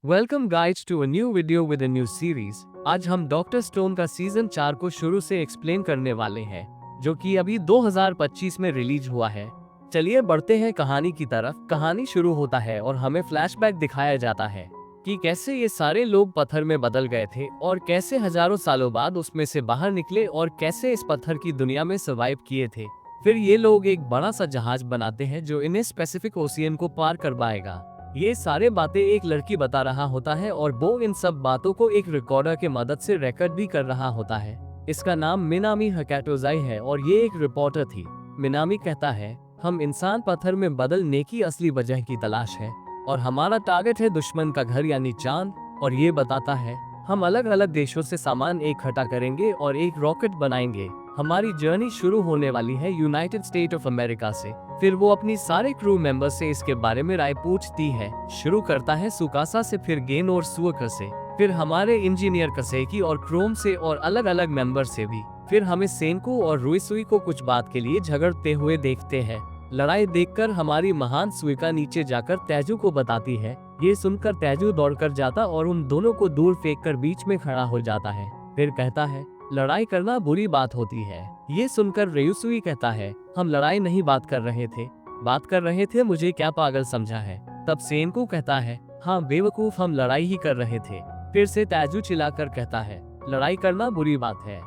Welcome guys to a new video with a new series. आज हम doctor stone का season 4 को शुरू से एक्सप्लेन करने वाले हैं, जो कि अभी 2025 में रिलीज हुआ है। चलिए बढ़ते हैं कहानी की तरफ। कहानी शुरू होता है और हमें फ्लैशबैक दिखाया जाता है कि कैसे ये सारे लोग पत्थर में बदल गए थे और कैसे हजारों सालों बाद उसमें से बाहर निकले और कैसे इस पत्थर की दुनिया में सर्वाइव किए थे। फिर ये लोग एक बड़ा सा जहाज बनाते हैं जो इन्हें स्पेसिफिक ओशियन को पार करवाएगा। ये सारे बातें एक लड़की बता रहा होता है और वो इन सब बातों को एक रिकॉर्डर के मदद से रिकॉर्ड भी कर रहा होता है। इसका नाम मिनामी हकाटोजाई है और ये एक रिपोर्टर थी। मिनामी कहता है, हम इंसान पत्थर में बदलने की असली वजह की तलाश है और हमारा टारगेट है दुश्मन का घर यानी चांद। और ये बताता है, हम अलग अलग देशों से सामान इकट्ठा करेंगे और एक रॉकेट बनाएंगे। हमारी जर्नी शुरू होने वाली है यूनाइटेड स्टेट ऑफ अमेरिका से। फिर वो अपनी सारे क्रू मेंबर से इसके बारे में राय पूछती है। शुरू करता है सुकासा से, फिर गेन और सुअकर से, फिर हमारे इंजीनियर कसेकी और क्रोम से और अलग अलग मेंबर से भी। फिर हमें सेनको और रुईसुई को कुछ बात के लिए झगड़ते हुए देखते हैं। लड़ाई देखकर हमारी महान सुइका नीचे जाकर तेजू को बताती है। ये सुनकर तेजू दौड़कर जाता और उन दोनों को दूर फेंककर बीच में खड़ा हो जाता है। फिर कहता है, लड़ाई करना बुरी बात होती है। ये सुनकर रेयुसुई कहता है, हम लड़ाई नहीं बात कर रहे थे, मुझे क्या पागल समझा है। तब सेनको कहता है, हाँ बेवकूफ, हम लड़ाई ही कर रहे थे। फिर से तेजू चिल्लाकर कहता है, लड़ाई करना बुरी बात है।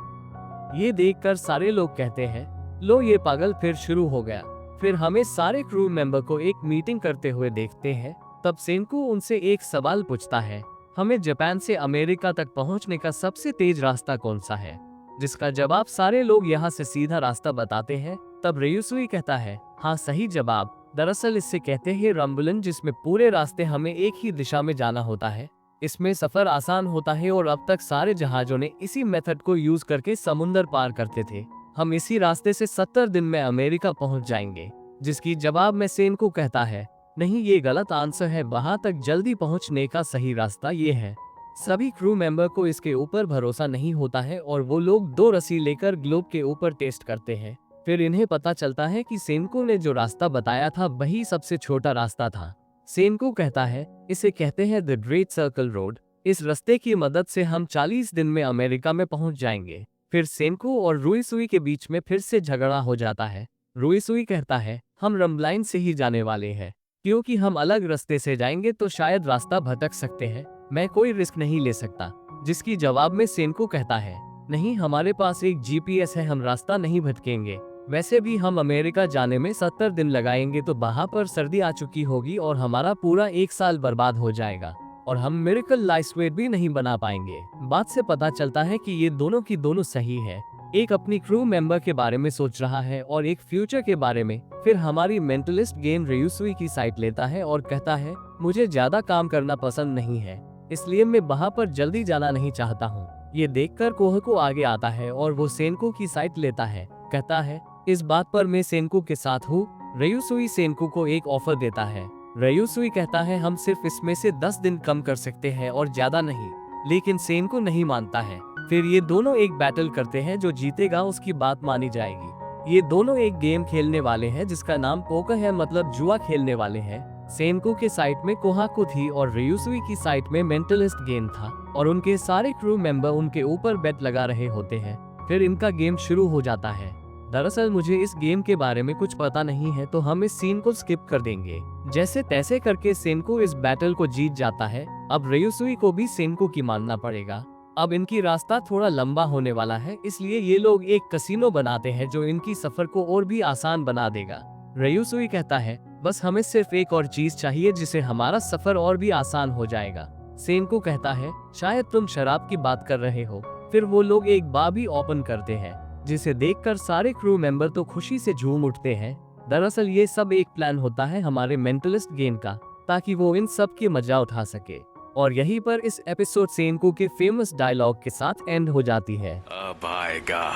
ये देखकर सारे लोग कहते हैं, लो ये पागल फिर शुरू हो गया। फिर हमें सारे क्रू मेंबर को एक मीटिंग करते हुए देखते हैं। तब सेनको उनसे एक सवाल पूछता है, हमें जापान से अमेरिका तक पहुंचने का सबसे तेज रास्ता कौन सा है? जिसका जवाब सारे लोग यहाँ से सीधा रास्ता बताते हैं। तब रेयुसुई कहता है, हाँ सही जवाब। दरअसल इससे कहते हैं रंबुलन, जिसमें पूरे रास्ते हमें एक ही दिशा में जाना होता है। इसमें सफर आसान होता है और अब तक सारे जहाजों ने इसी मेथड को यूज करके समुंदर पार करते थे। हम इसी रास्ते से 70 दिन में अमेरिका पहुंच जाएंगे। जिसकी जवाब में सेनको कहता है, नहीं ये गलत आंसर है, वहां तक जल्दी पहुंचने का सही रास्ता ये है। सभी क्रू मेंबर को इसके ऊपर भरोसा नहीं होता है और वो लोग 2 रस्सी लेकर ग्लोब के ऊपर टेस्ट करते हैं। फिर इन्हें पता चलता है कि सेनको ने जो रास्ता बताया था वही सबसे छोटा रास्ता था। सेनको कहता है, इसे कहते हैं द ग्रेट सर्कल रोड। इस रास्ते की मदद से हम 40 दिन में अमेरिका में पहुंच जाएंगे। फिर सेनको और रुईसुई के बीच में फिर से झगड़ा हो जाता है। रुईसुई कहता है, हम रंबलाइन से ही जाने वाले हैं, क्योंकि हम अलग रास्ते से जाएंगे तो शायद रास्ता भटक सकते हैं। मैं कोई रिस्क नहीं ले सकता। जिसकी जवाब में सेनको कहता है, नहीं हमारे पास एक जीपीएस है, हम रास्ता नहीं भटकेंगे। वैसे भी हम अमेरिका जाने में 70 दिन लगाएंगे तो वहां पर सर्दी आ चुकी होगी और हमारा पूरा 1 साल बर्बाद हो जाएगा और हम मिरेकल लाइफवेट भी नहीं बना पाएंगे। बात से पता चलता है कि ये दोनों की दोनों सही है। एक अपनी क्रू मेंबर के बारे में सोच रहा है और एक फ्यूचर के बारे में। फिर हमारी मेंटलिस्ट गेन रेयुसुई की साइड लेता है और कहता है, मुझे ज्यादा काम करना पसंद नहीं है, इसलिए मैं वहां पर जल्दी जाना नहीं चाहता हूँ। ये देखकर कोहको आगे आता है और वो सेनको की साइड लेता है। कहता है, इस बात पर मैं सेनको के साथ हूँ। रेयुसुई सेनको को एक ऑफर देता है। रेयुसुई कहता है, हम सिर्फ इसमें से 10 दिन कम कर सकते हैं और ज्यादा नहीं। लेकिन सेनको नहीं मानता है। फिर ये दोनों एक बैटल करते हैं, जो जीतेगा उसकी बात मानी जाएगी। ये दोनों एक गेम खेलने वाले हैं जिसका नाम पोकर है, मतलब जुआ खेलने वाले हैं। सेनको के साइड में कोहाको थी और रेयुसुई की साइड में मेंटलिस्ट गेम था और उनके सारे क्रू मेंबर उनके ऊपर बेट लगा रहे होते हैं। फिर इनका गेम शुरू हो जाता है। दरअसल मुझे इस गेम के बारे में कुछ पता नहीं है, तो हम इस सीन को स्किप कर देंगे। जैसे तैसे करके सेनको इस बैटल को जीत जाता है। अब रेयुसुई को भी सेनको की मानना पड़ेगा। अब इनकी रास्ता थोड़ा लंबा होने वाला है, इसलिए ये लोग एक कसिनो बनाते हैं जो इनकी सफर को और भी आसान बना देगा। रेयुसुई कहता है, बस हमें सिर्फ एक और चीज चाहिए जिसे हमारा सफर और भी आसान हो जाएगा। सेनको कहता है, शायद तुम शराब की बात कर रहे हो। फिर वो लोग एक बार भी ओपन करते हैं, जिसे देखकर सारे क्रू मेंबर तो खुशी से झूम उठते हैं। दरअसल ये सब एक प्लान होता है हमारे मेंटलिस्ट गेन का, ताकि वो इन सब की मजा उठा सके। और यहीं पर इस एपिसोड सेनको के फेमस डायलॉग के साथ एंड हो जाती है। अब आएगा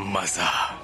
मजा।